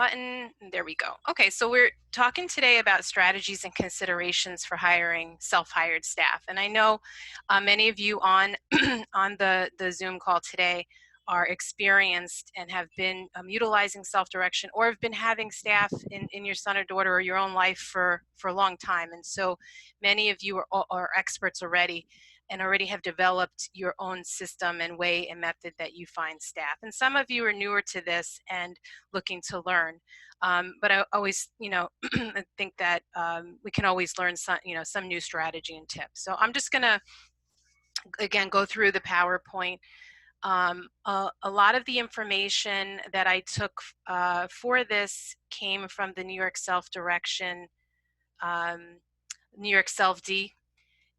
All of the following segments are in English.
button. There we go. Okay, so we're talking today about strategies and considerations for hiring self-hired staff. And I know many of you on on the Zoom call today are experienced and have been utilizing self-direction, or have been having staff in your son or daughter or your own life for a long time. And so many of you are experts already, and already have developed your own system and way and method that you find staff. And some of you are newer to this and looking to learn. But I always, I think that we can always learn some new strategy and tips. So I'm just gonna, again, go through the PowerPoint. A lot of the information that I took for this came from the New York Self-Direction, New York Self-D,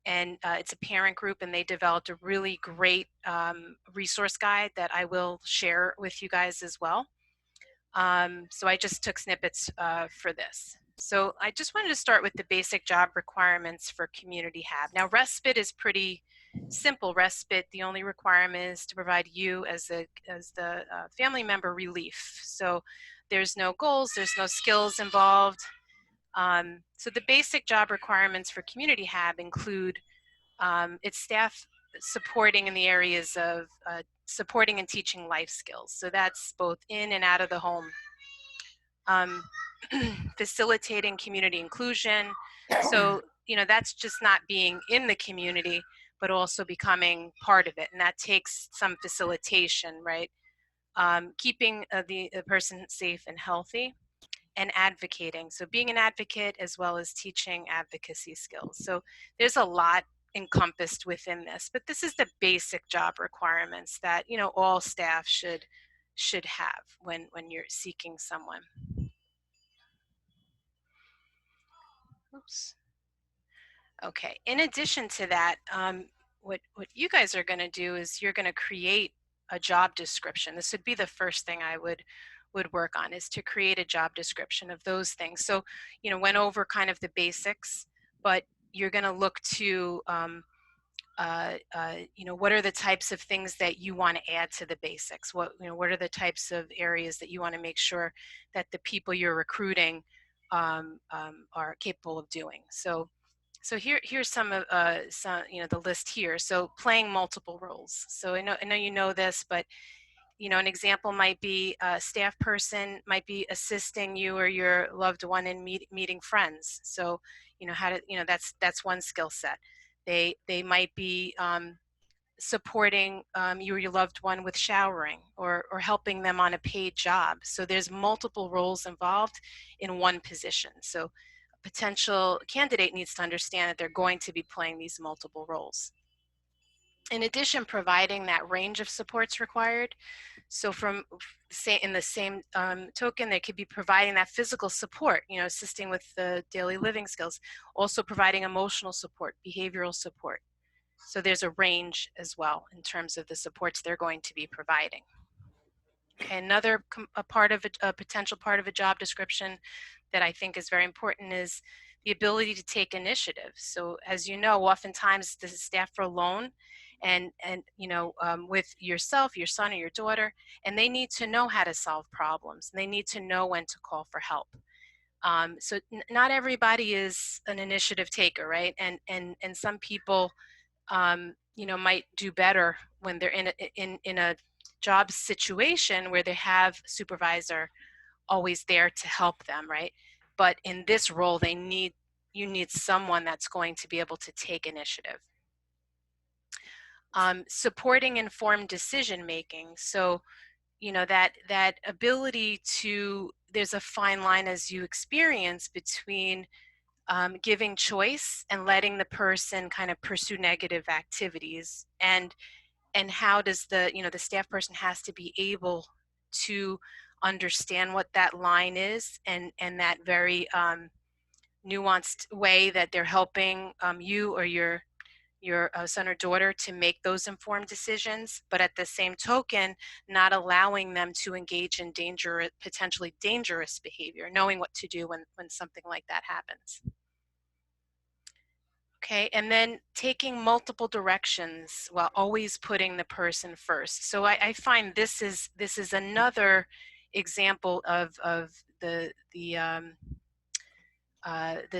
and it's a parent group, and they developed a really great resource guide that I will share with you guys as well. So I just took snippets for this. So I just wanted to start with the basic job requirements for community HAB. Now, respite is pretty simple. Respite, the only requirement is to provide you as the family member relief. So there's no goals, there's no skills involved. So the basic job requirements for community HAB include its staff supporting in the areas of supporting and teaching life skills. So that's both in and out of the home. Facilitating community inclusion. So, that's just not being in the community, but also becoming part of it. And that takes some facilitation, right? Keeping the person safe and healthy. And advocating. So being an advocate as well as teaching advocacy skills. So there's a lot encompassed within this, but this is the basic job requirements that all staff should have when you're seeking someone. Oops. Okay. In addition to that, what you guys are going to do is you're going to create a job description. This would be the first thing I would work on, is to create a job description of those things. So, went over kind of the basics, but you're going to look to, what are the types of things that you want to add to the basics? What are the types of areas that you want to make sure that the people you're recruiting are capable of doing? So here's some of the list here. So playing multiple roles. So I know you know this, but an example might be a staff person might be assisting you or your loved one in meeting friends. So, how to, that's one skill set. They might be supporting you or your loved one with showering or helping them on a paid job. So there's multiple roles involved in one position. So a potential candidate needs to understand that they're going to be playing these multiple roles. In addition, providing that range of supports required. So in the same token, they could be providing that physical support, assisting with the daily living skills, also providing emotional support, behavioral support. So there's a range as well in terms of the supports they're going to be providing. Okay, another potential part of a job description that I think is very important is the ability to take initiative. So as you know, oftentimes the staff are alone and with yourself, your son or your daughter, and they need to know how to solve problems. And they need to know when to call for help. So not everybody is an initiative taker, right? And some people, might do better when they're in a job situation where they have supervisor always there to help them, right? But in this role, you need someone that's going to be able to take initiative. Supporting informed decision making. So, that ability to, there's a fine line as you experience between giving choice and letting the person kind of pursue negative activities, and how does the staff person has to be able to understand what that line is, and that very nuanced way that they're helping you or your son or daughter to make those informed decisions, but at the same token, not allowing them to engage in potentially dangerous behavior, knowing what to do when something like that happens. Okay, and then taking multiple directions while always putting the person first. So I find this is another example of the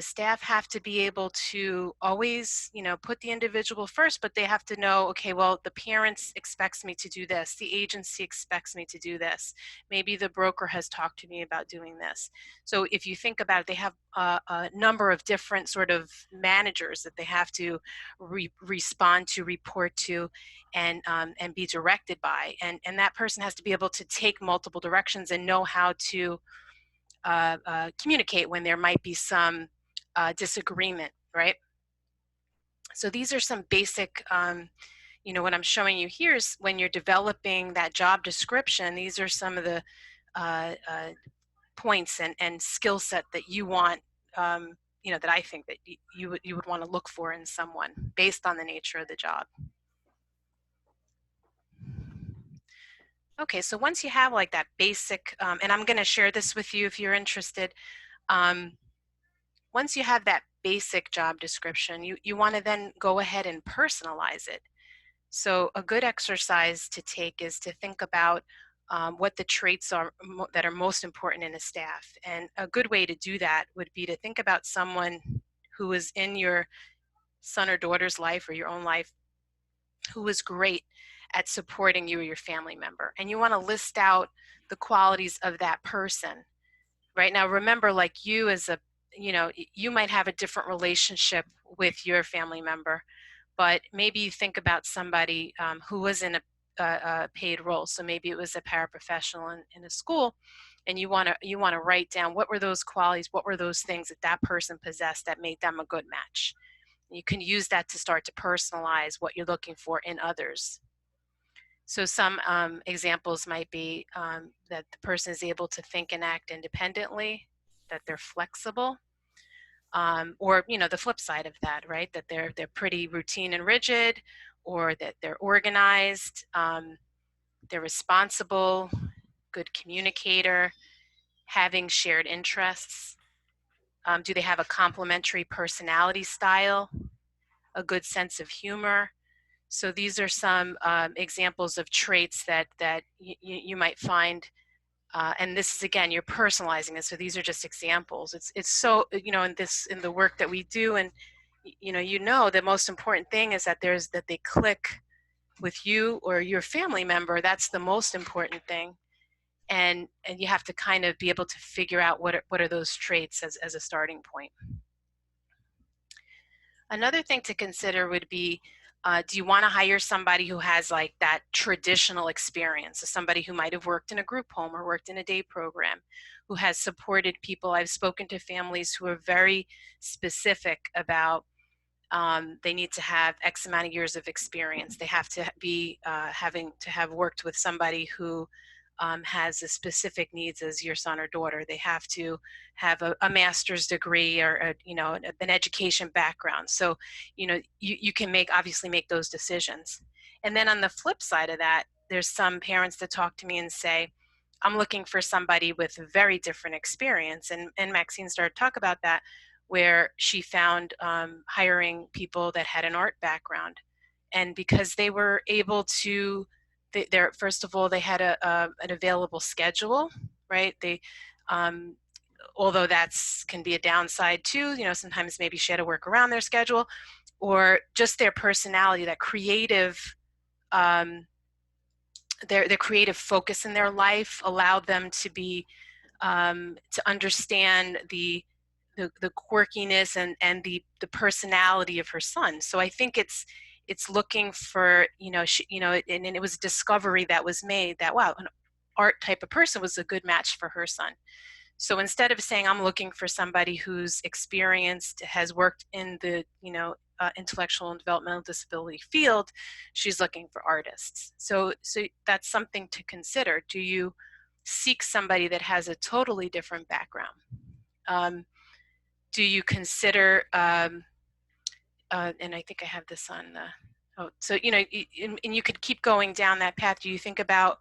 staff have to be able to always, put the individual first, but they have to know, okay, well, the parents expects me to do this. The agency expects me to do this. Maybe the broker has talked to me about doing this. So if you think about it, they have a number of different sort of managers that they have to respond to, report to, and be directed by. And that person has to be able to take multiple directions and know how to communicate when there might be some disagreement, right? So these are some basic, what I'm showing you here is when you're developing that job description, these are some of the points and skill set that you want, that I think that you would want to look for in someone based on the nature of the job. Okay, so once you have like that basic, and I'm going to share this with you if you're interested. Once you have that basic job description, you want to then go ahead and personalize it. So a good exercise to take is to think about what the traits are that are most important in a staff. And a good way to do that would be to think about someone who is in your son or daughter's life or your own life who is great at supporting you or your family member. And you want to list out the qualities of that person. Right now, remember, like you as a, you might have a different relationship with your family member, but maybe you think about somebody who was in a paid role. So maybe it was a paraprofessional in a school, and you want to write down what were those qualities, what were those things that that person possessed that made them a good match. You can use that to start to personalize what you're looking for in others. So some examples might be that the person is able to think and act independently, that they're flexible, or the flip side of that, right? That they're pretty routine and rigid, or that they're organized, they're responsible, good communicator, having shared interests. Do they have a complementary personality style, a good sense of humor? So these are some examples of traits that you might find, and this is, again, you're personalizing it. So these are just examples. It's so, in the work that we do, and the most important thing is that that they click with you or your family member. That's the most important thing, and you have to kind of be able to figure out what are those traits as a starting point. Another thing to consider would be, do you want to hire somebody who has like that traditional experience? So somebody who might have worked in a group home or worked in a day program, who has supported people. I've spoken to families who are very specific about they need to have X amount of years of experience. They have to be having to have worked with somebody who has the specific needs as your son or daughter. They have to have a master's degree or an education background. So you can obviously make those decisions. And then on the flip side of that, there's some parents that talk to me and say, I'm looking for somebody with very different experience. And Maxine started to talk about that, where she found hiring people that had an art background. And because they were able to, first of all, they had an available schedule, right? Although that's can be a downside too, sometimes maybe she had to work around their schedule, or just their personality, that creative, their creative focus in their life allowed them to be, to understand the quirkiness and the personality of her son. So I think it's looking for, and it was a discovery that was made that, wow, an art type of person was a good match for her son. So instead of saying I'm looking for somebody who's experienced, has worked in the intellectual and developmental disability field, she's looking for artists. So that's something to consider. Do you seek somebody that has a totally different background? Do you consider, and I think I have this on the, so, and you could keep going down that path. Do you think about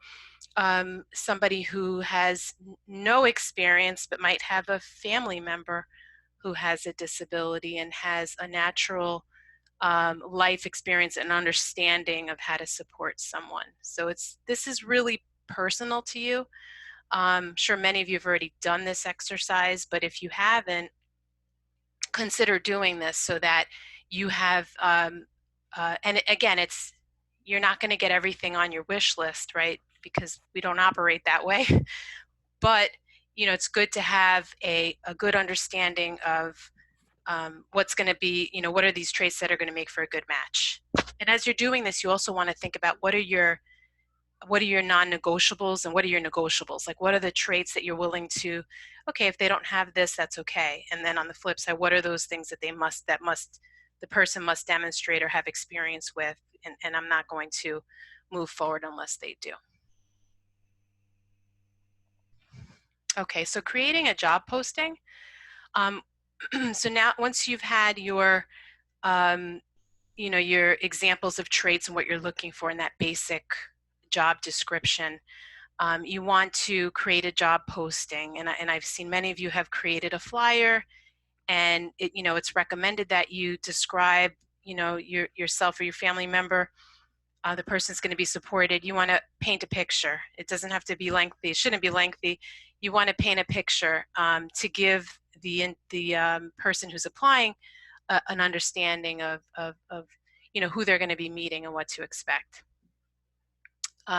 somebody who has no experience but might have a family member who has a disability and has a natural life experience and understanding of how to support someone? So this is really personal to you. Sure, many of you have already done this exercise, but if you haven't, consider doing this so that you have, and again, you're not going to get everything on your wish list, right? Because we don't operate that way. But it's good to have a good understanding of what's going to be, what are these traits that are going to make for a good match. And as you're doing this, you also want to think about what are your non-negotiables and what are your negotiables? Like, what are the traits that you're willing to, okay, if they don't have this, that's okay. And then on the flip side, what are those things that the person must demonstrate or have experience with, and I'm not going to move forward unless they do. Okay, so creating a job posting. So now, once you've had your your examples of traits and what you're looking for in that basic job description, you want to create a job posting. And I've seen many of you have created a flyer, and it's recommended that you describe yourself or your family member, the person's going to be supported. You want to paint a picture. It doesn't have to be lengthy. It shouldn't be lengthy. You want to paint a picture to give the person who's applying an understanding of who they're going to be meeting and what to expect.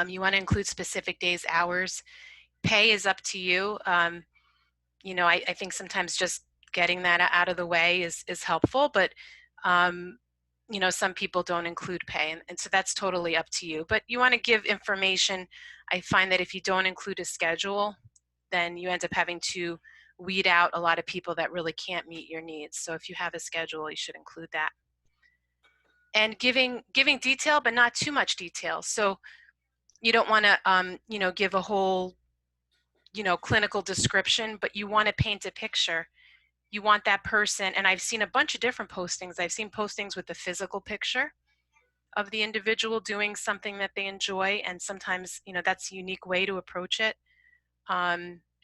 You want to include specific days, hours. Pay is up to you. I think sometimes just getting that out of the way is helpful, but some people don't include pay, and so that's totally up to you. But you want to give information. I find that if you don't include a schedule, then you end up having to weed out a lot of people that really can't meet your needs. So if you have a schedule, you should include that. And giving detail, but not too much detail. So you don't want to give a whole clinical description, but you want to paint a picture. You want that person, and I've seen a bunch of different postings. I've seen postings with the physical picture of the individual doing something that they enjoy, and sometimes that's a unique way to approach it.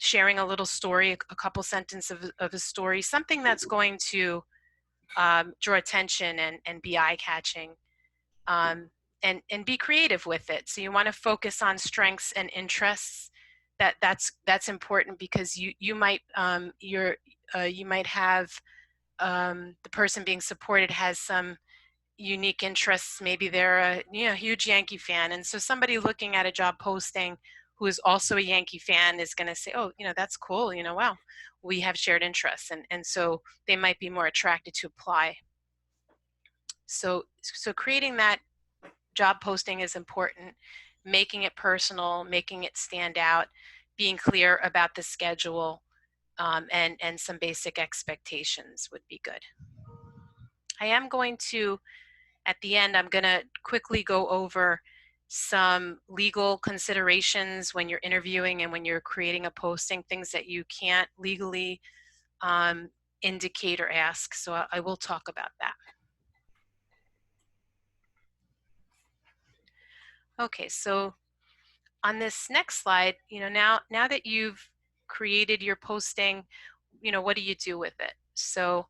Sharing a little story, a couple sentences of a story, something that's going to draw attention and be eye-catching, and be creative with it. So you want to focus on strengths and interests. That's important, because you might have the person being supported has some unique interests. Maybe they're a huge Yankee fan, and so somebody looking at a job posting who is also a Yankee fan is going to say, oh, that's cool, wow, we have shared interests, and so they might be more attracted to apply. So creating that job posting is important, making it personal, making it stand out, being clear about the schedule, and some basic expectations would be good. I am going to, at the end, I'm going to quickly go over some legal considerations when you're interviewing and when you're creating a posting, things that you can't legally indicate or ask. So I will talk about that. Okay, so on this next slide, now that you've created your posting, what do you do with it? So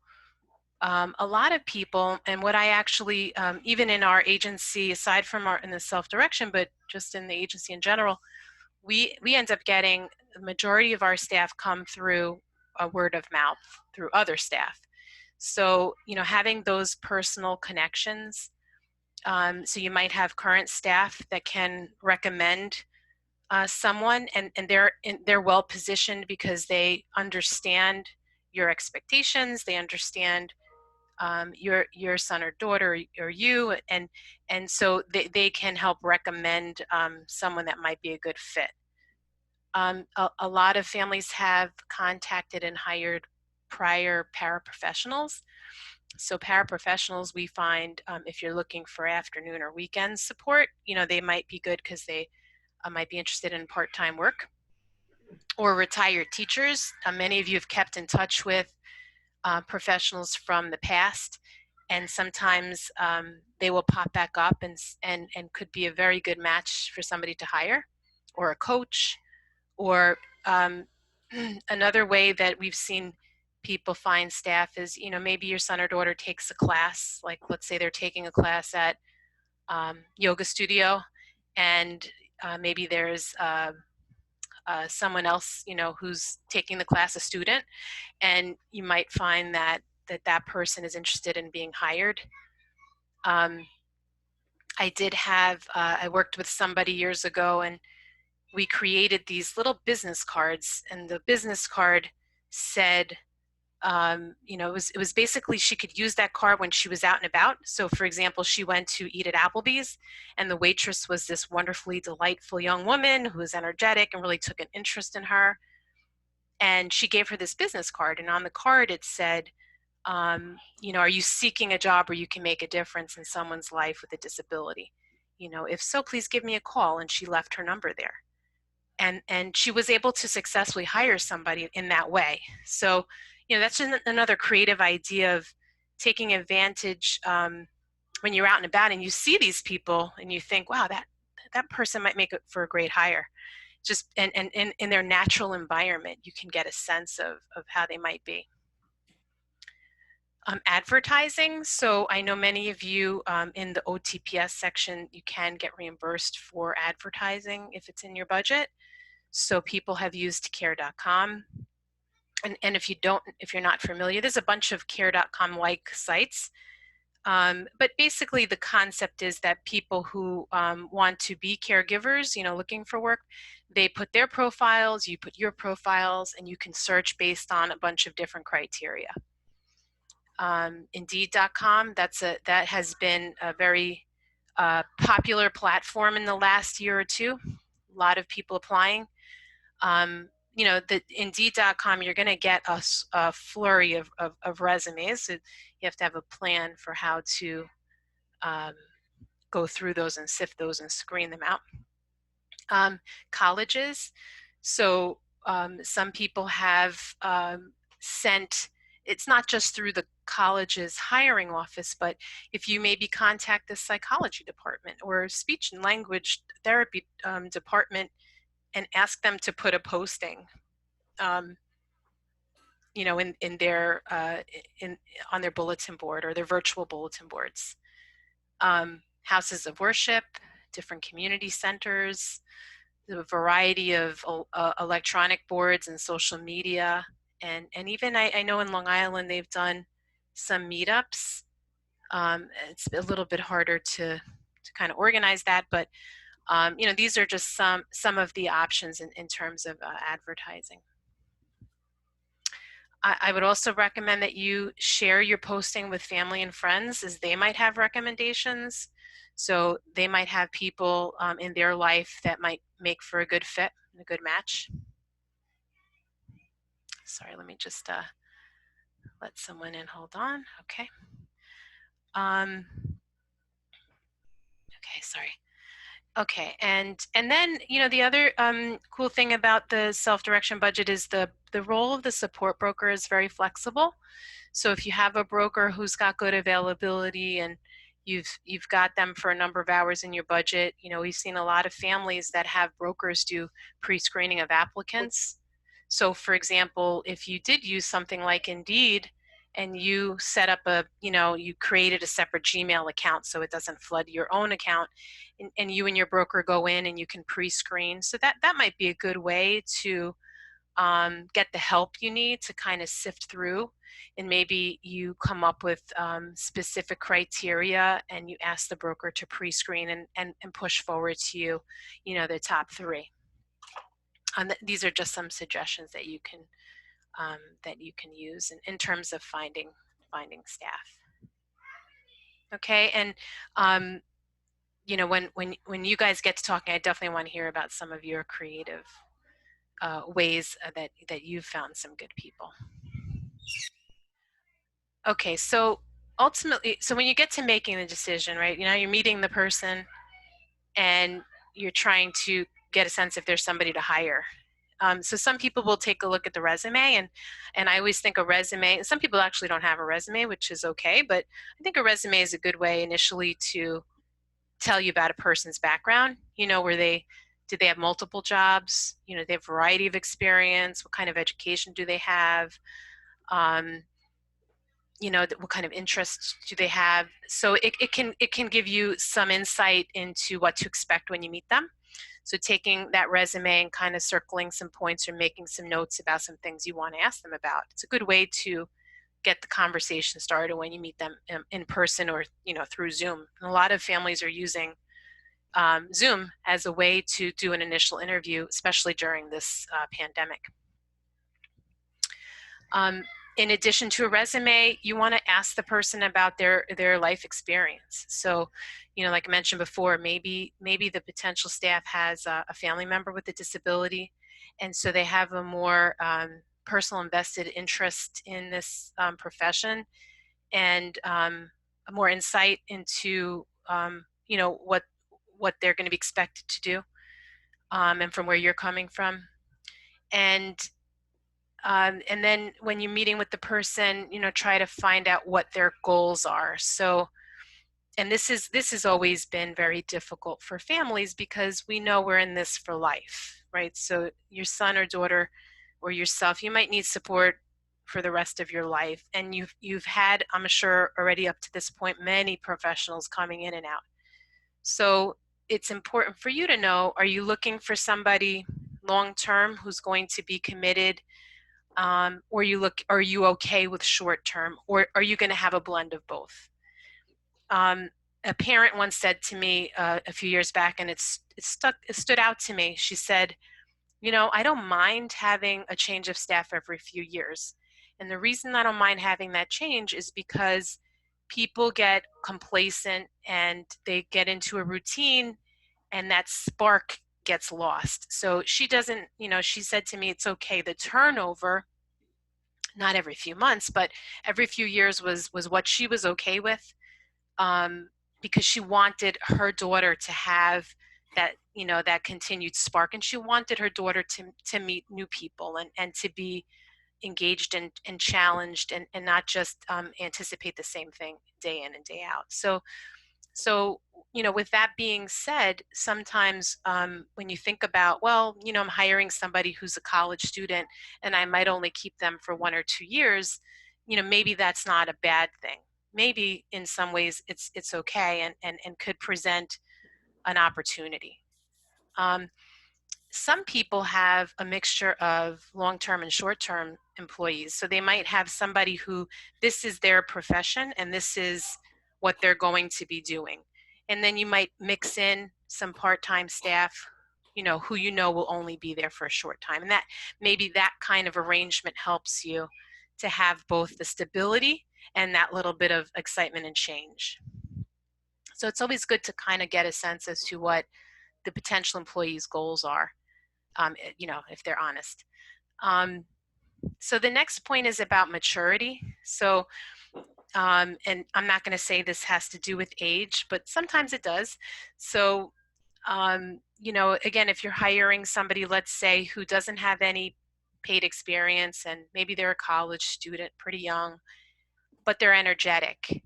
a lot of people, and what I actually, even in our agency, aside from in the self-direction, but just in the agency in general, we end up getting the majority of our staff come through a word of mouth through other staff. So, having those personal connections. So you might have current staff that can recommend someone, and they're well positioned because they understand your expectations, they understand your son or daughter or you, and so they can help recommend someone that might be a good fit. A lot of families have contacted and hired prior paraprofessionals. So paraprofessionals, we find, if you're looking for afternoon or weekend support, they might be good because they might be interested in part-time work. Or retired teachers. Many of you have kept in touch with professionals from the past, and sometimes they will pop back up and could be a very good match for somebody to hire, or a coach, or another way that we've seen people find staff is, maybe your son or daughter takes a class, like let's say they're taking a class at yoga studio, and maybe there's someone else, who's taking the class, a student, and you might find that that person is interested in being hired. I worked with somebody years ago, and we created these little business cards, and the business card said, it was basically she could use that card when she was out and about. So, for example, she went to eat at Applebee's, and the waitress was this wonderfully delightful young woman who was energetic and really took an interest in her. And she gave her this business card, and on the card it said, are you seeking a job where you can make a difference in someone's life with a disability? If so, please give me a call. And she left her number there. And she was able to successfully hire somebody in that way. So, that's another creative idea of taking advantage when you're out and about and you see these people and you think, wow, that person might make it for a great hire. Just and in their natural environment, you can get a sense of how they might be. Advertising. So I know many of you in the OTPS section, you can get reimbursed for advertising if it's in your budget. So people have used care.com. And if you're not familiar, there's a bunch of care.com like sites. But basically the concept is that people who want to be caregivers, looking for work, they put their profiles, you put your profiles, and you can search based on a bunch of different criteria. Indeed.com, that has been a very popular platform in the last year or two. A lot of people applying. The Indeed.com, you're going to get a flurry of resumes. So you have to have a plan for how to go through those and sift those and screen them out. Colleges. So some people have sent, it's not just through the college's hiring office, but if you maybe contact the psychology department or speech and language therapy department and ask them to put a posting, in their on their bulletin board or their virtual bulletin boards. Houses of worship, different community centers, the variety of electronic boards and social media, and even I know in Long Island they've done some meetups. It's a little bit harder to kind of organize that, but these are just some of the options in terms of advertising. I would also recommend that you share your posting with family and friends, as they might have recommendations. So they might have people in their life that might make for a good fit, a good match. Sorry, let me just let someone in. Hold on. Okay. Okay, sorry. Okay, and then the other cool thing about the self-direction budget is the role of the support broker is very flexible. So if you have a broker who's got good availability and you've got them for a number of hours in your budget, we've seen a lot of families that have brokers do pre-screening of applicants. So for example, if you did use something like Indeed and you set up you created a separate Gmail account so it doesn't flood your own account, and you and your broker go in and you can pre-screen. So that might be a good way to get the help you need to kind of sift through, and maybe you come up with specific criteria and you ask the broker to pre-screen and push forward to you, the top 3. These are just some suggestions that you can use in terms of finding staff. Okay, and when you guys get to talking, I definitely want to hear about some of your creative ways that you've found some good people. Okay, so ultimately, so when you get to making the decision, right, you're meeting the person and you're trying to get a sense if there's somebody to hire. So some people will take a look at the resume, and I always think a resume, some people actually don't have a resume, which is okay, but I think a resume is a good way initially to tell you about a person's background. Do they have multiple jobs? Do they have a variety of experience? What kind of education do they have? What kind of interests do they have? So it can give you some insight into what to expect when you meet them. So taking that resume and kind of circling some points or making some notes about some things you want to ask them about. It's a good way to get the conversation started when you meet them in person or through Zoom. And a lot of families are using Zoom as a way to do an initial interview, especially during this pandemic. In addition to a resume, you want to ask the person about their life experience. So, like I mentioned before, maybe the potential staff has a family member with a disability, and so they have a more personal invested interest in this profession, and a more insight into what they're going to be expected to do, and from where you're coming from. And then when you're meeting with the person, try to find out what their goals are. So, and this has always been very difficult for families because we know we're in this for life, right? So your son or daughter or yourself, you might need support for the rest of your life. And you've had, I'm sure already up to this point, many professionals coming in and out. So it's important for you to know, are you looking for somebody long-term who's going to be committed? Or are you okay with short term, or are you going to have a blend of both? A parent once said to me a few years back, and it stood out to me. She said, I don't mind having a change of staff every few years. And the reason I don't mind having that change is because people get complacent and they get into a routine, and that spark gets lost. So she doesn't, she said to me, it's okay. The turnover, not every few months, but every few years was what she was okay with, because she wanted her daughter to have that, that continued spark, and she wanted her daughter to meet new people and to be engaged and challenged, and not just anticipate the same thing day in and day out. So, with that being said, sometimes when you think about, well, I'm hiring somebody who's a college student and I might only keep them for 1 or 2 years, maybe that's not a bad thing. Maybe in some ways it's okay and could present an opportunity. Some people have a mixture of long-term and short-term employees. So they might have somebody who this is their profession and this is what they're going to be doing. And then you might mix in some part-time staff, who will only be there for a short time. And that maybe that kind of arrangement helps you to have both the stability and that little bit of excitement and change. So it's always good to kind of get a sense as to what the potential employees' goals are. If they're honest. So the next point is about maturity. So, and I'm not going to say this has to do with age, but sometimes it does. So, again, if you're hiring somebody, let's say, who doesn't have any paid experience, and maybe they're a college student, pretty young, but they're energetic,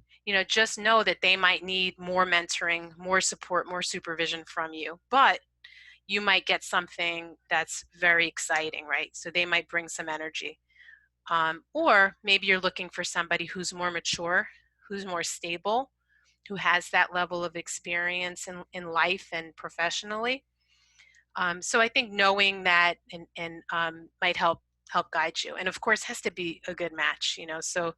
just know that they might need more mentoring, more support, more supervision from you. But you might get something that's very exciting, right? So they might bring some energy. Or maybe you're looking for somebody who's more mature, who's more stable, who has that level of experience in life and professionally. So I think knowing that and might help guide you. And of course, has to be a good match, So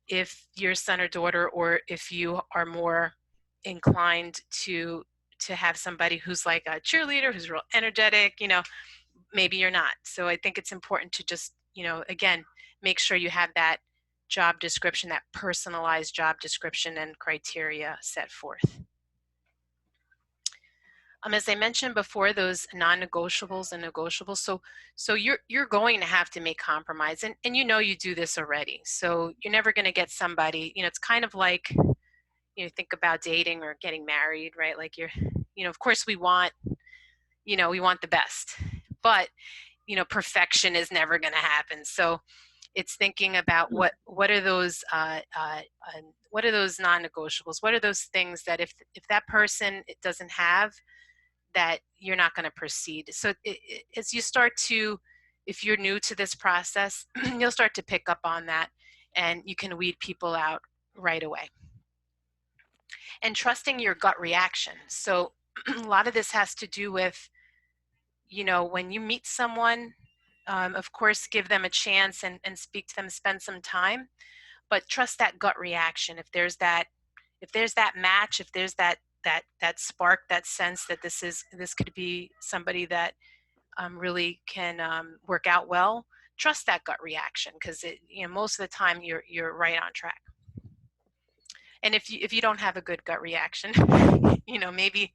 if your son or daughter, or if you are more inclined to have somebody who's like a cheerleader, who's real energetic, maybe you're not. So I think it's important to just, again, make sure you have that job description, that personalized job description and criteria set forth. As I mentioned before, those non-negotiables and negotiables. So you're going to have to make compromise, and you do this already. So you're never going to get somebody. It's kind of like, think about dating or getting married, right? Like of course we want the best, but perfection is never going to happen. So it's thinking about what are those non-negotiables? What are those things that if that person doesn't have, that you're not going to proceed? So as you start to, if you're new to this process, you'll start to pick up on that, and you can weed people out right away. And trusting your gut reaction. So a lot of this has to do with, when you meet someone, of course, give them a chance and speak to them, spend some time, but trust that gut reaction. If there's that match, if there's that spark, that sense that this could be somebody that really can work out well, trust that gut reaction, because most of the time you're right on track. And if you don't have a good gut reaction, maybe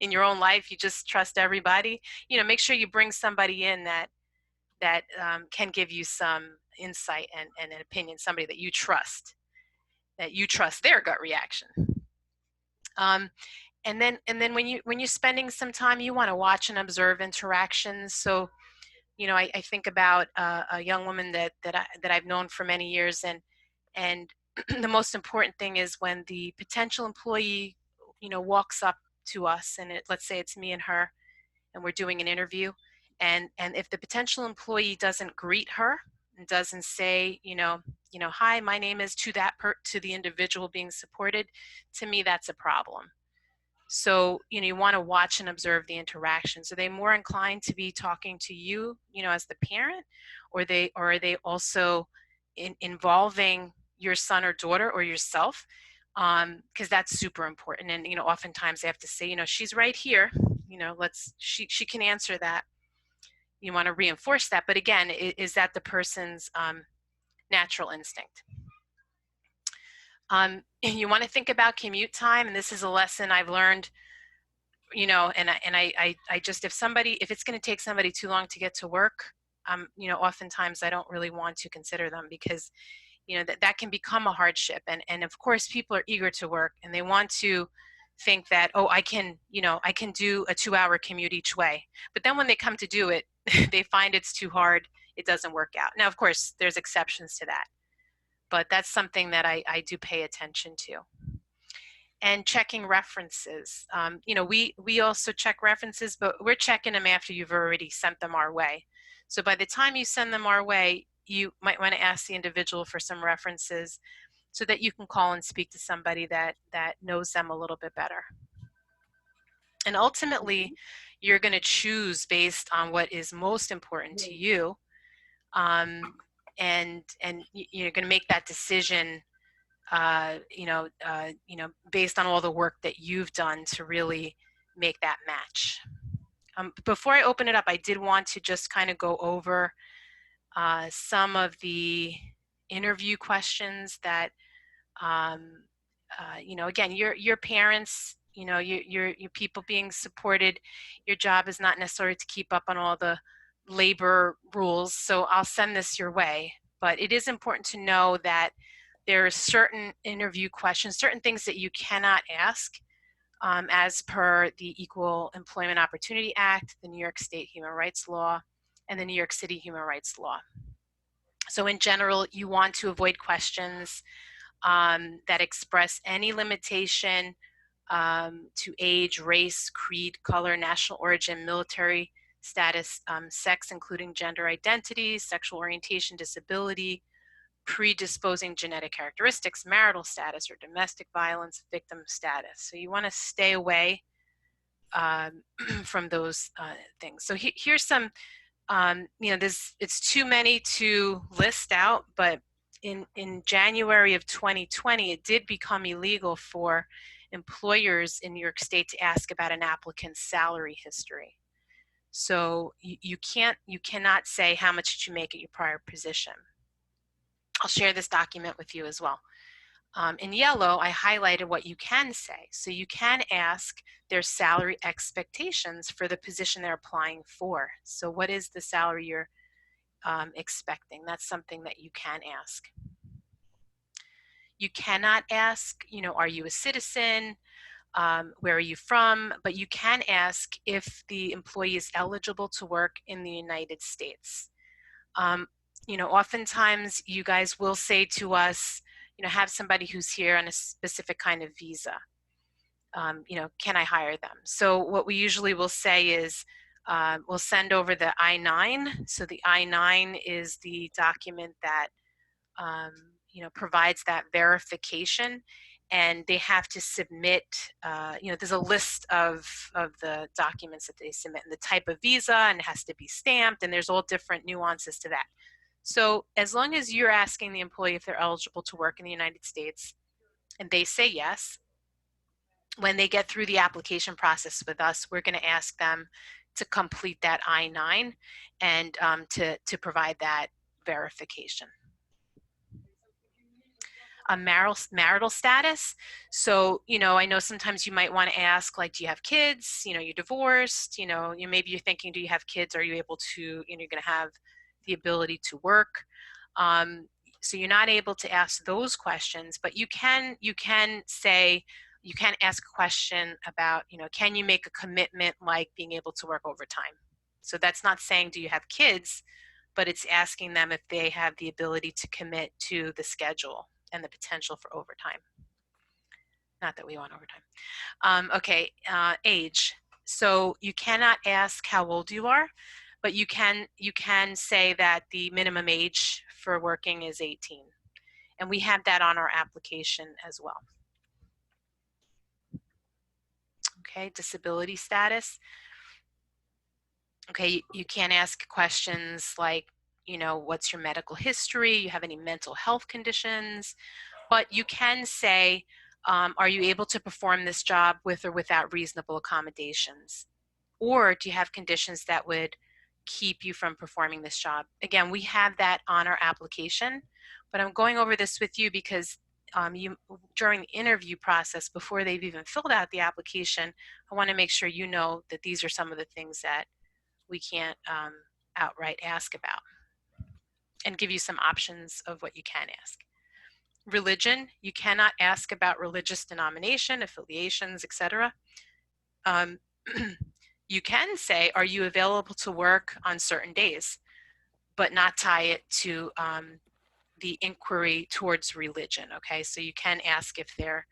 in your own life you just trust everybody, make sure you bring somebody in that can give you some insight and an opinion, somebody that you trust their gut reaction. And then when you're spending some time, you want to watch and observe interactions. So I think about a young woman that I've known for many years, and the most important thing is when the potential employee walks up to us, and let's say it's me and her, and we're doing an interview, and if the potential employee doesn't greet her and doesn't say hi, my name is, to the individual being supported, to me that's a problem. So you want to watch and observe the interactions. Are they more inclined to be talking to you as the parent, or are they also involving your son or daughter or yourself? Because that's super important. And oftentimes they have to say, she's right here, she can answer that. You want to reinforce that, but again, is that the person's natural instinct? You want to think about commute time, and this is a lesson I've learned. And I just, if it's going to take somebody too long to get to work, oftentimes I don't really want to consider them, because that can become a hardship. And of course people are eager to work, and they want to think that, oh, I can do a 2-hour commute each way. But then when they come to do it, they find it's too hard. It doesn't work out. Now, of course, there's exceptions to that, but that's something that I do pay attention to. And checking references. We also check references, but we're checking them after you've already sent them our way. So by the time you send them our way, you might want to ask the individual for some references so that you can call and speak to somebody that knows them a little bit better. And ultimately, you're going to choose based on what is most important to you, and you're going to make that decision based on all the work that you've done to really make that match. Before I open it up, I did want to just kind of go over some of the interview questions that, again, your parents, your people being supported. Your job is not necessarily to keep up on all the labor rules, so I'll send this your way. But it is important to know that there are certain interview questions, certain things that you cannot ask as per the Equal Employment Opportunity Act, the New York State Human Rights Law, and the New York City Human Rights Law. So in general, you want to avoid questions that express any limitation to age, race, creed, color, national origin, military status, sex, including gender identity, sexual orientation, disability, predisposing genetic characteristics, marital status, or domestic violence victim status. So you want to stay away from those things. So here's some, it's too many to list out, but in January of 2020, it did become illegal for employers in New York State to ask about an applicant's salary history. So you cannot say, how much did you make at your prior position? I'll share this document with you as well. In yellow, I highlighted what you can say. So you can ask their salary expectations for the position they're applying for. So what is the salary you're expecting? That's something that you can ask. You cannot ask, are you a citizen? Where are you from? But you can ask if the employee is eligible to work in the United States. Oftentimes you guys will say to us, have somebody who's here on a specific kind of visa. Can I hire them? So what we usually will say is, we'll send over the I-9. So the I-9 is the document that, provides that verification. and they have to submit, there's a list of the documents that they submit and the type of visa, and it has to be stamped, and there's all different nuances to that. So as long as you're asking the employee if they're eligible to work in the United States and they say yes, when they get through the application process with us, we're going to ask them to complete that I-9 and to provide that verification. A marital status. So, I know sometimes you might want to ask, like, do you have kids? You're divorced, maybe you're thinking, do you have kids? Are you able to, you're going to have the ability to work? So you're not able to ask those questions, but you can say, you can ask a question about, can you make a commitment like being able to work overtime? So that's not saying, do you have kids, but it's asking them if they have the ability to commit to the schedule and the potential for overtime. Not that we want overtime. Okay, age. So you cannot ask how old you are, but you can say that the minimum age for working is 18. And we have that on our application as well. Okay, disability status. Okay, you can't ask questions like, what's your medical history? You have any mental health conditions? But you can say, are you able to perform this job with or without reasonable accommodations? Or do you have conditions that would keep you from performing this job? Again, we have that on our application, but I'm going over this with you because during the interview process, before they've even filled out the application, I want to make sure you know that these are some of the things that we can't outright ask about, and give you some options of what you can ask. Religion, you cannot ask about religious denomination, affiliations, etc. You can say, are you available to work on certain days, but not tie it to the inquiry towards religion. Okay, so you can ask if they're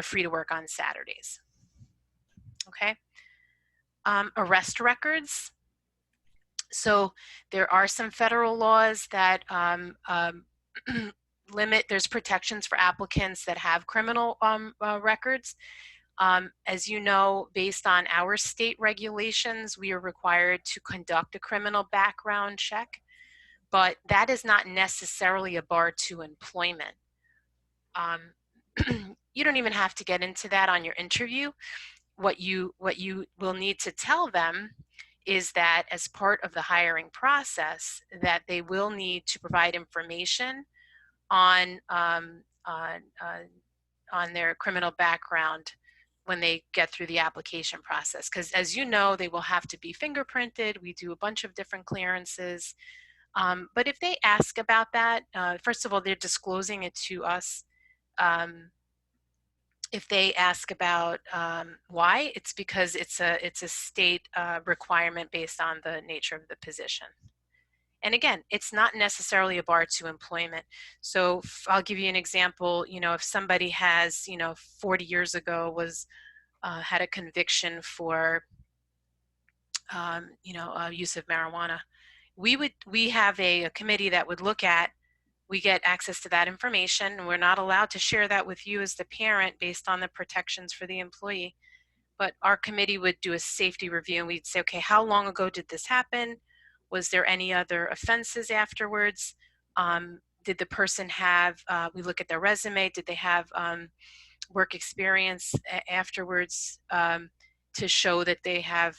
free to work on Saturdays. Okay, arrest records. So there are some federal laws that limit, there's protections for applicants that have criminal records. As you know, based on our state regulations, we are required to conduct a criminal background check, but that is not necessarily a bar to employment. You don't even have to get into that on your interview. What you will need to tell them is that as part of the hiring process, that they will need to provide information on their criminal background when they get through the application process. Because as you know, they will have to be fingerprinted. We do a bunch of different clearances. But if they ask about that, first of all, they're disclosing it to us. If they ask about why, it's because it's a state requirement based on the nature of the position. And again, it's not necessarily a bar to employment. So I'll give you an example. If somebody has, 40 years ago had a conviction for, use of marijuana, we have a committee that would look at. We get access to that information, and we're not allowed to share that with you as the parent based on the protections for the employee. But our committee would do a safety review, and we'd say, okay, how long ago did this happen? Was there any other offenses afterwards? Did the person have, we look at their resume, did they have work experience afterwards to show that they have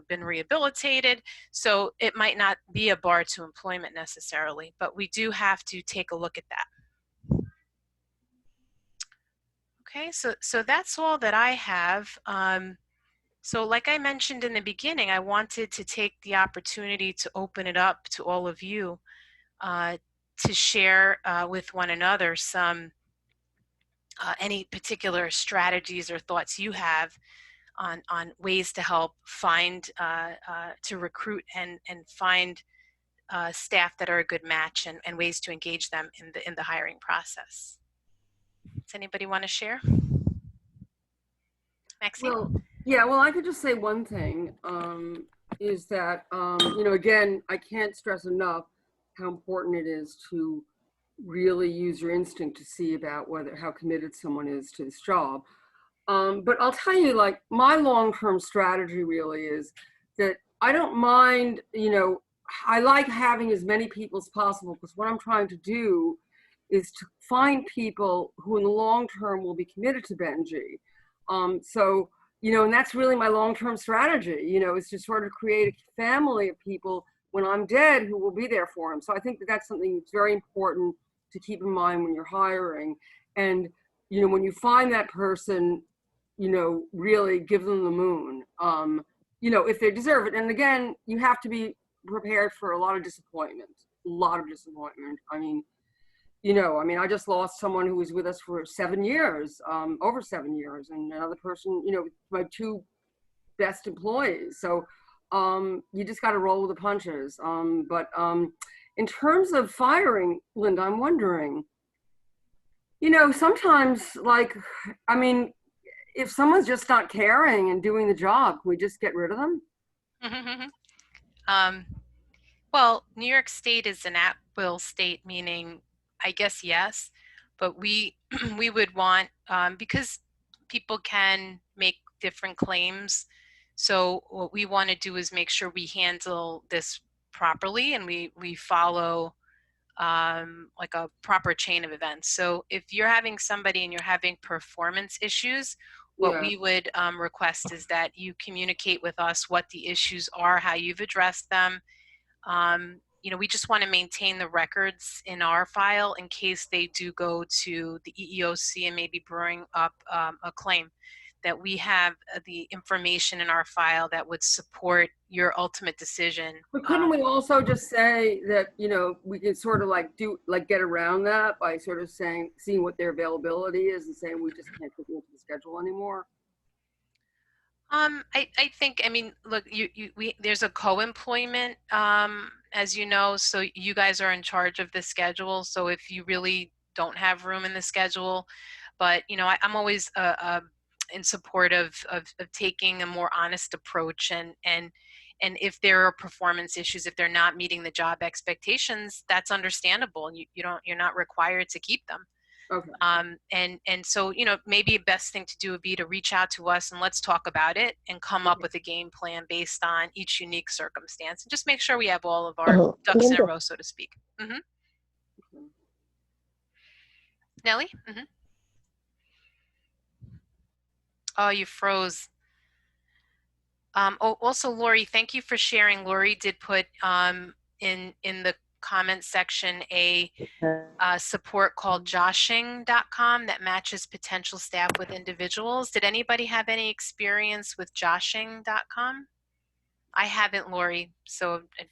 been rehabilitated? So it might not be a bar to employment necessarily, but we do have to take a look at that. Okay, so that's all that I have. So like I mentioned in the beginning, I wanted to take the opportunity to open it up to all of you to share with one another some any particular strategies or thoughts you have on ways to help find, to recruit and find staff that are a good match, and ways to engage them in the hiring process. Does anybody want to share? Maxine? Well, yeah, well, I could just say one thing, is that, again, I can't stress enough how important it is to really use your instinct to see about how committed someone is to this job. But I'll tell you, like, my long-term strategy really is that I don't mind, I like having as many people as possible, because what I'm trying to do is to find people who in the long term will be committed to Benji. So, and that's really my long-term strategy, is to sort of create a family of people when I'm dead who will be there for him. So I think that that's something that's very important to keep in mind when you're hiring. And, when you find that person, really give them the moon, if they deserve it. And again, you have to be prepared for a lot of disappointment, a lot of disappointment. I just lost someone who was with us for 7 years, over 7 years, and another person, my two best employees. So you just got to roll with the punches. But in terms of firing, Linda, I'm wondering, sometimes, if someone's just not caring and doing the job, can we just get rid of them? Well, New York State is an at-will state, meaning, I guess yes, but we we would want, because people can make different claims. So what we want to do is make sure we handle this properly, and we follow like a proper chain of events. So if you're having somebody and you're having performance issues, what Yeah. we would request is that you communicate with us what the issues are, how you've addressed them. We just want to maintain the records in our file in case they do go to the EEOC and maybe bring up a claim, that we have the information in our file that would support your ultimate decision. But couldn't we also just say that, we could sort of get around that by sort of seeing what their availability is and saying we just can't put you into the schedule anymore? I think, look, there's a co-employment, as you know, so you guys are in charge of the schedule. So if you really don't have room in the schedule, but I'm always in support of taking a more honest approach, and if there are performance issues, if they're not meeting the job expectations, that's understandable. You're not required to keep them. Okay. And so, maybe the best thing to do would be to reach out to us and let's talk about it and come up with a game plan based on each unique circumstance, and just make sure we have all of our ducks in a row, so to speak. Nellie? Oh, you froze. Also, Lori, thank you for sharing. Lori did put in the comment section a support called joshing.com that matches potential staff with individuals. Did anybody have any experience with joshing.com? I haven't, Lori, so I'd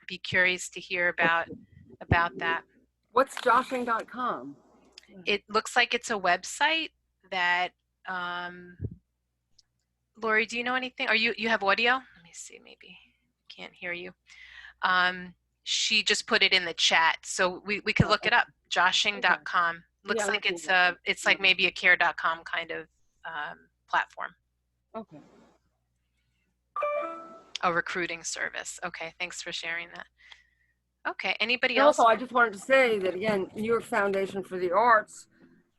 be curious to hear about that. What's joshing.com? It looks like it's a website that, Lori, do you know anything? Are you have audio? Let me see, maybe can't hear you. She just put it in the chat, so we could look it up. Joshing.com. Looks like it's like maybe a care.com kind of platform. Okay. A recruiting service. Okay, thanks for sharing that. Okay, anybody else? Also, I just wanted to say that, again, New York Foundation for the Arts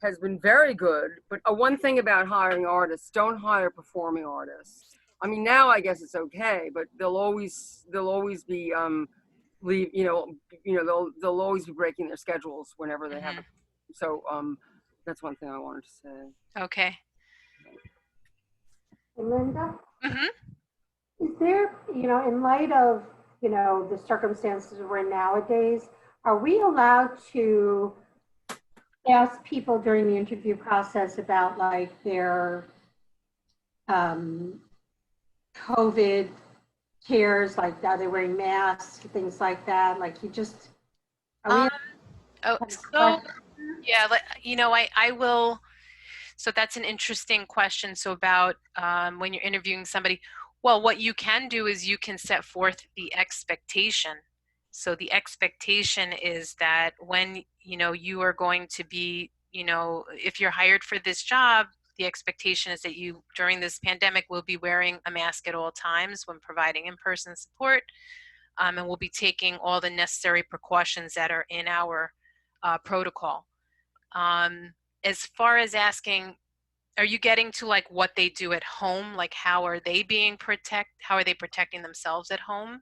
has been very good, but one thing about hiring artists, don't hire performing artists. Now I guess it's okay, but they'll always be they'll always be breaking their schedules whenever they have it. So that's one thing I wanted to say. Okay. Linda? Is there, in light of, the circumstances we're in nowadays, are we allowed to ask people during the interview process about their COVID cares, are they wearing masks, things like that? I will. So that's an interesting question. So about when you're interviewing somebody, well, what you can do is you can set forth the expectation. So the expectation is that when, you are going to be, if you're hired for this job, the expectation is that you, during this pandemic, will be wearing a mask at all times when providing in-person support, and we'll be taking all the necessary precautions that are in our protocol. As far as asking, are you getting to like what they do at home? Like how are they protecting themselves at home?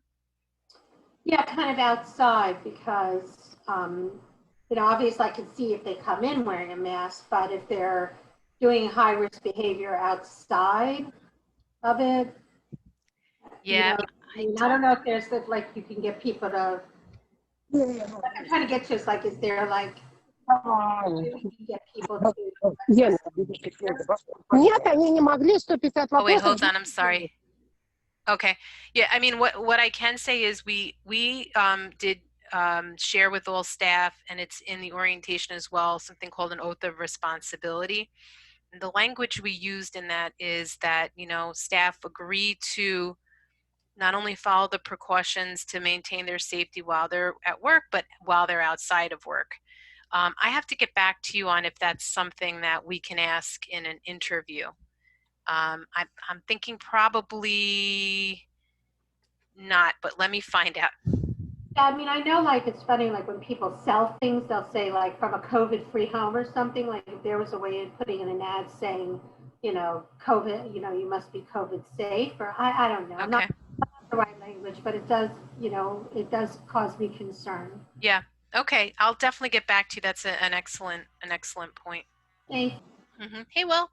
Yeah, kind of outside because, obviously I can see if they come in wearing a mask, but if they're doing high risk behavior outside of it, Yeah, I don't know if there's like you can get people to, I'm trying to get to is like, is there like, you can get people to. Нет, они не могли 150 oh wait, вопросов. hold on, I'm sorry. Okay. Yeah, I mean, what I can say is we did share with all staff, and it's in the orientation as well, something called an oath of responsibility. And the language we used in that is that, staff agree to not only follow the precautions to maintain their safety while they're at work, but while they're outside of work. I have to get back to you on if that's something that we can ask in an interview. I'm thinking probably not, but let me find out. Yeah, I mean, I know, like, it's funny, like, when people sell things, they'll say, like, from a COVID-free home or something, like, if there was a way of putting in an ad saying, COVID, you must be COVID safe, or I don't know. Okay. I'm not the right language, but it does, it does cause me concern. Yeah. Okay. I'll definitely get back to you. That's an excellent point. Thanks. Mm-hmm. Hey, Will.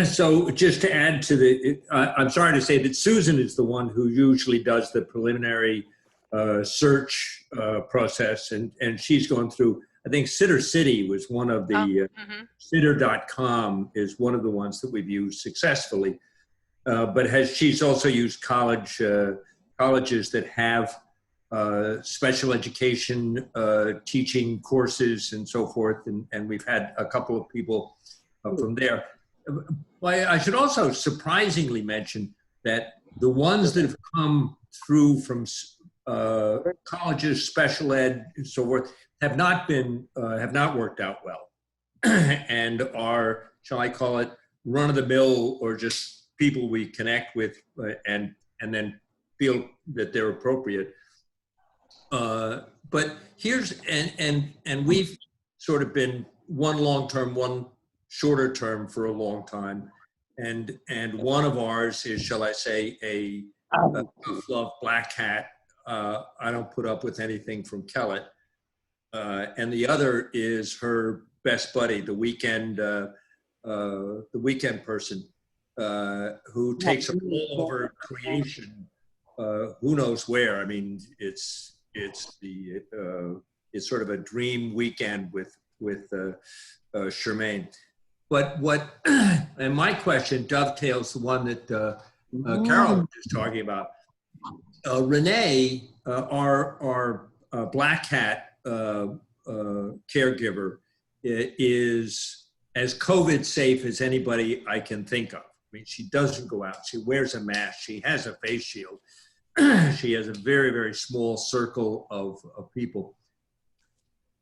So just to add to I'm sorry to say that Susan is the one who usually does the preliminary search process, and she's gone through, I think Sitter City was one of the, Sitter.com is one of the ones that we've used successfully, but she's also used colleges that have special education teaching courses and so forth, and we've had a couple of people from there. Well, I should also surprisingly mention that the ones that have come through from colleges, special ed, and so forth, have not worked out well, and are, shall I call it, run of the mill, or just people we connect with and then feel that they're appropriate. But here's and we've sort of been one long term, one shorter term for a long time, and one of ours is, shall I say, a tough love black cat. I don't put up with anything from Kellett, and the other is her best buddy, the weekend person, who takes a all over creation. Who knows where? I mean, it's sort of a dream weekend with Charmaine. But and my question dovetails the one that Carol was just talking about. Renee, our black cat caregiver, is as COVID safe as anybody I can think of. I mean, she doesn't go out. She wears a mask. She has a face shield. She has a very, very small circle of people.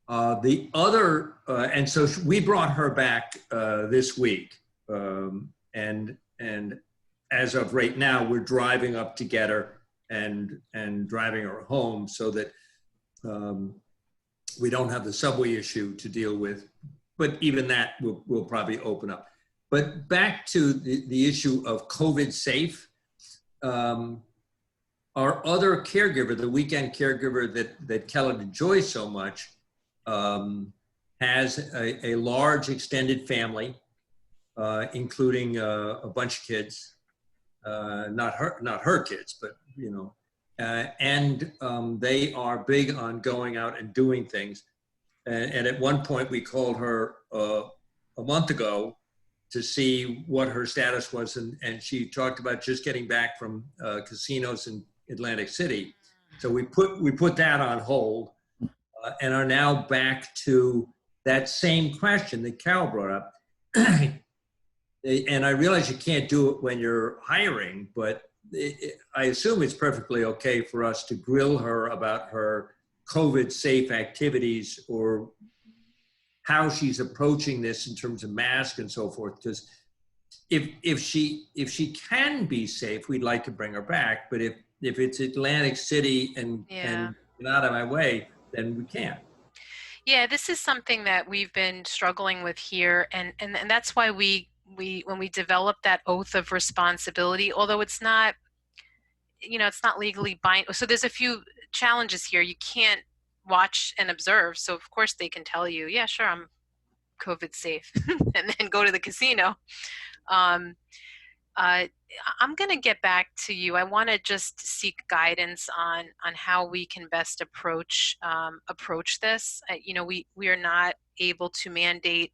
The other, and so we brought her back this week, and as of right now, we're driving up to get her and driving her home so that we don't have the subway issue to deal with. But even that will probably open up. But back to the issue of COVID safe. Our other caregiver, the weekend caregiver that Kellett enjoys so much, has a large extended family, including a bunch of kids, not her kids, but and they are big on going out and doing things. And at one point we called her a month ago to see what her status was, and she talked about just getting back from casinos in Atlantic City. So we put that on hold. And are now back to that same question that Carol brought up. And I realize you can't do it when you're hiring, but I assume it's perfectly okay for us to grill her about her COVID safe activities or how she's approaching this in terms of mask and so forth. Because if she can be safe, we'd like to bring her back. But if it's Atlantic City and get out of my way, then we can't. Yeah, this is something that we've been struggling with here, and that's why we when we develop that oath of responsibility, although it's not, it's not legally binding. So there's a few challenges here. You can't watch and observe. So of course they can tell you, yeah, sure, I'm COVID safe, and then go to the casino. Um, I'm going to get back to you. I want to just seek guidance on how we can best approach this. We are not able to mandate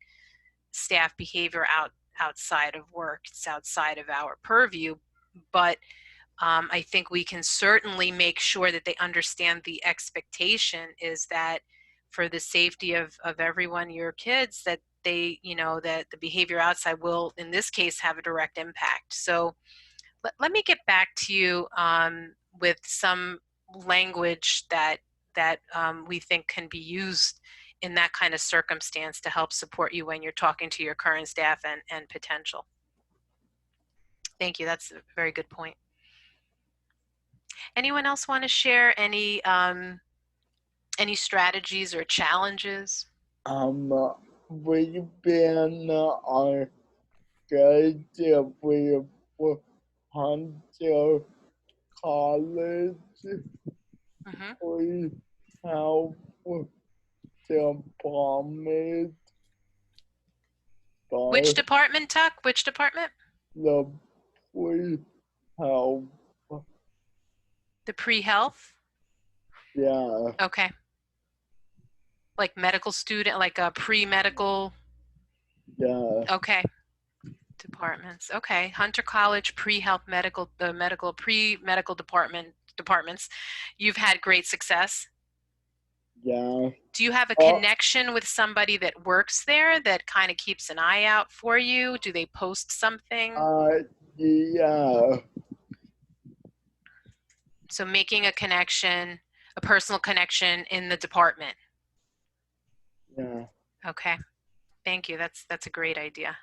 staff behavior outside of work. It's outside of our purview, but I think we can certainly make sure that they understand the expectation is that for the safety of everyone, your kids, that they, that the behavior outside will, in this case, have a direct impact. So let me get back to you with some language that we think can be used in that kind of circumstance to help support you when you're talking to your current staff and potential. Thank you. That's a very good point. Anyone else want to share any strategies or challenges? We've been on good with Hunter College. Mm-hmm. We have department. Which department, Tuck? Which department? We have, The pre-health? yeah. Okay. Like medical student, like a pre-medical? Yeah. Okay. Departments. Okay. Hunter College pre-health medical, the medical pre-medical departments. You've had great success. Yeah. Do you have a connection with somebody that works there that kind of keeps an eye out for you? Do they post something? Yeah. So making a connection, a personal connection in the department. Yeah. Okay. Thank you. That's a great idea.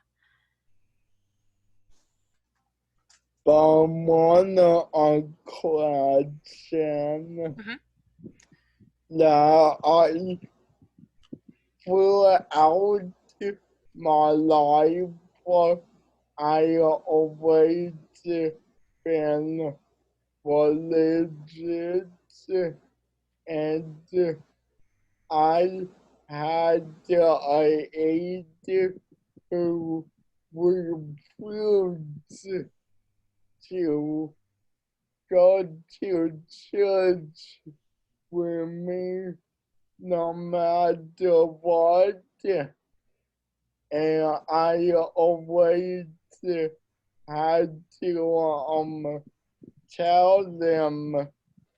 On question. Mm-hmm. Yeah, I throughout my life, I always been religious, and I had an aide who refused to go to church with me no matter what. And I always had to tell them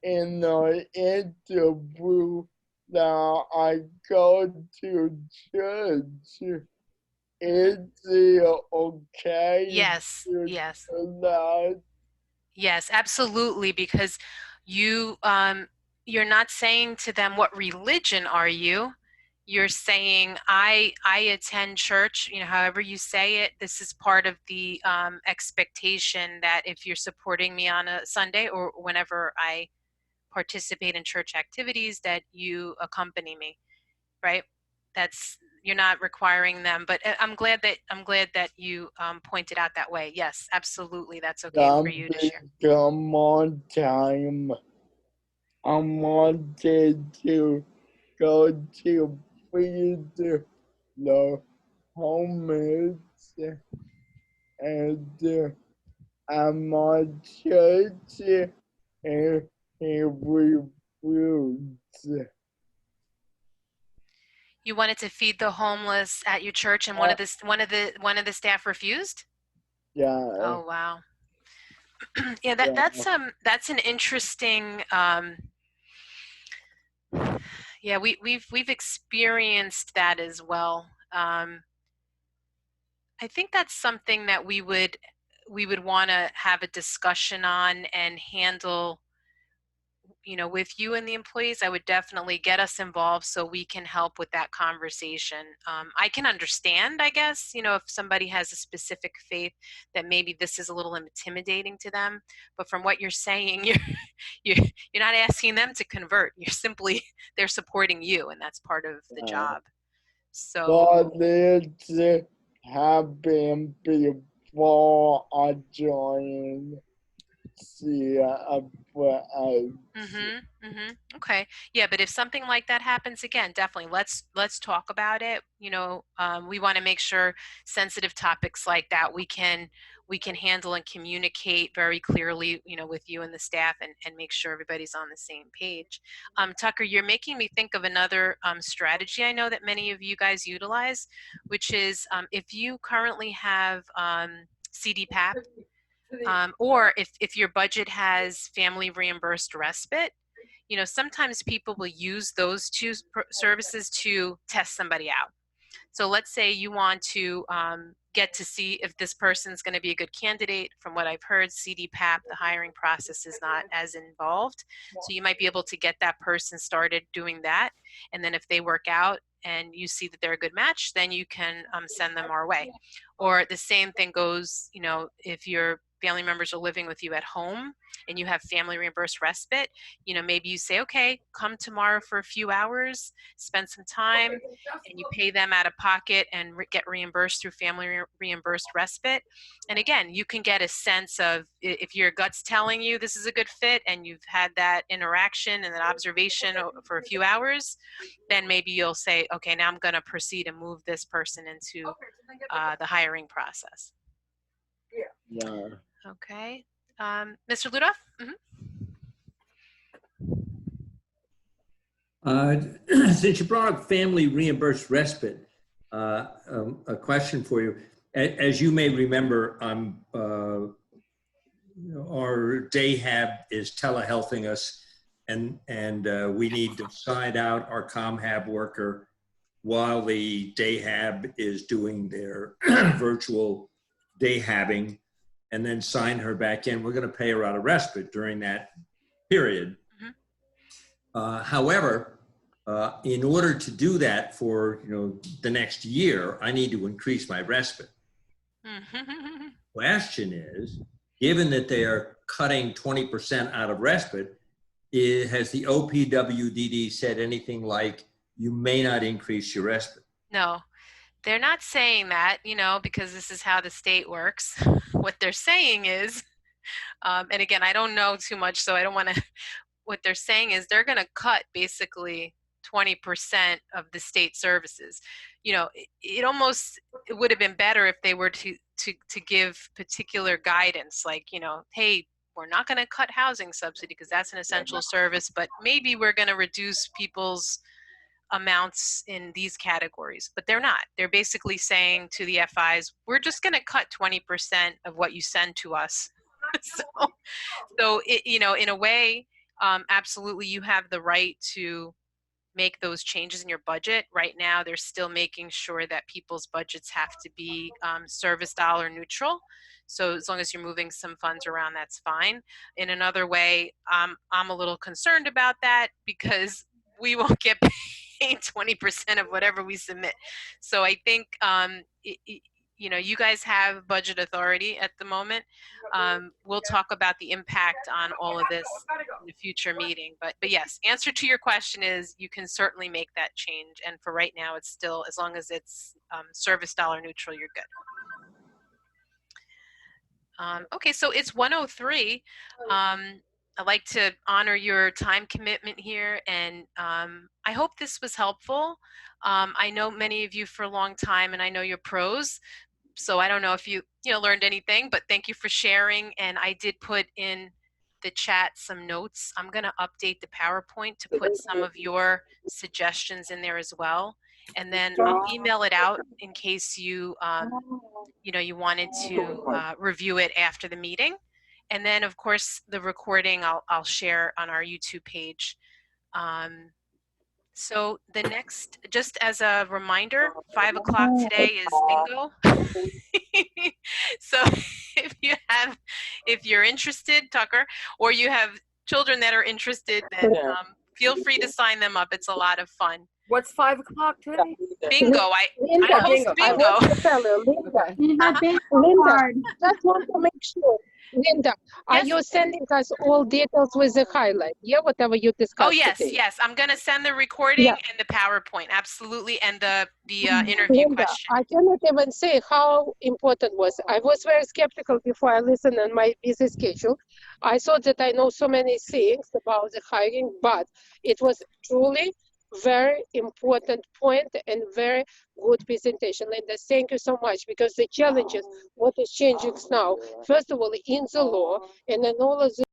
in the interview that I go to church. Is it okay? Yes. to Yes. do that? Yes, absolutely, because you're not saying to them, what religion are you? You're saying, I attend church, however you say it. This is part of the expectation that if you're supporting me on a Sunday or whenever I participate in church activities, that you accompany me, right? You're not requiring them, but I'm glad that you pointed out that way. Yes, absolutely, that's okay for you to share. Come on time. I wanted to go to feed the homeless, and I'm on church, and he refused. You wanted to feed the homeless at your church, and one of the staff refused? Yeah. Oh wow. Yeah, that's an interesting. Yeah, we've experienced that as well. I think that's something that we would want to have a discussion on and handle with you and the employees, I would definitely get us involved so we can help with that conversation. I can understand, I guess, if somebody has a specific faith that maybe this is a little intimidating to them. But from what you're saying, you're not asking them to convert. They're supporting you, and that's part of the job. So. But it's happened before I joined CFA. Okay. Yeah, but if something like that happens again, definitely let's talk about it. We want to make sure sensitive topics like that we can handle and communicate very clearly, with you and the staff, and make sure everybody's on the same page. Tucker, you're making me think of another strategy I know that many of you guys utilize, which is if you currently have CDPAP, or if your budget has family reimbursed respite, sometimes people will use those two services to test somebody out. So let's say you want to get to see if this person's going to be a good candidate. From what I've heard, CDPAP, the hiring process is not as involved. So you might be able to get that person started doing that. And then if they work out and you see that they're a good match, then you can send them our way. Or the same thing goes, if your family members are living with you at home and you have family reimbursed respite, maybe you say, okay, come tomorrow for a few hours, spend some time, and you pay them out of pocket and get reimbursed through family reimbursed respite. And again, you can get a sense of if your gut's telling you this is a good fit and you've had that interaction and that observation for a few hours, then maybe you'll say, okay, now I'm going to proceed and move this person into the hiring process. Yeah. Okay. Mr. Ludoff? Since you brought up family reimbursed respite, a question for you. As you may remember, our day hab is telehealthing us, and we need to sign out our ComHab worker while the day hab is doing their virtual day habbing, and then sign her back in. We're going to pay her out of respite during that period. However, in order to do that for the next year, I need to increase my respite. Question is, given that they are cutting 20% out of respite, has the OPWDD said anything like you may not increase your respite? No, they're not saying that, because this is how the state works. What they're saying is, and again, I don't know too much, so I don't want to. What they're saying is they're going to cut basically 20% of the state services. It would have been better if they were to give particular guidance, like, hey, we're not going to cut housing subsidy because that's an essential service, but maybe we're going to reduce people's amounts in these categories. But they're not. They're basically saying to the FIs, we're just going to cut 20% of what you send to us. So in a way, absolutely, you have the right to make those changes in your budget. Right now, they're still making sure that people's budgets have to be service dollar neutral. So as long as you're moving some funds around, that's fine. In another way, I'm a little concerned about that because we won't get paid 20% of whatever we submit. So I think you guys have budget authority at the moment. We'll talk about the impact on all of this in a future meeting. But yes, answer to your question is you can certainly make that change. And for right now, it's still, as long as it's service dollar neutral, you're good. Okay, so it's 1:03. I'd like to honor your time commitment here, and I hope this was helpful. I know many of you for a long time, and I know you're pros. So I don't know if you learned anything, but thank you for sharing. And I did put in the chat some notes. I'm going to update the PowerPoint to put some of your suggestions in there as well. And then I'll email it out in case you wanted to review it after the meeting. And then, of course, the recording I'll share on our YouTube page. So the next, just as a reminder, 5 o'clock today is bingo. So if you're interested, Tucker, or you have children that are interested, then feel free to sign them up. It's a lot of fun. What's 5 o'clock today? Bingo. I Linda, host bingo. I bingo. want to tell you, Linda, We have bingo Linda, card. just want to make sure. Linda, are Yes. you sending us all details with the highlight? Yeah, whatever you discussed Oh yes, today. yes. I'm gonna send the recording Yeah. and the PowerPoint. Absolutely, and the interview Linda, question. I cannot even say how important was. I was very skeptical before I listened on my busy schedule. I thought that I know so many things about the hiring, but it was truly very important point and very good presentation. Linda, thank you so much, because the challenges, what is changing now, first of all, in the law, and then all of the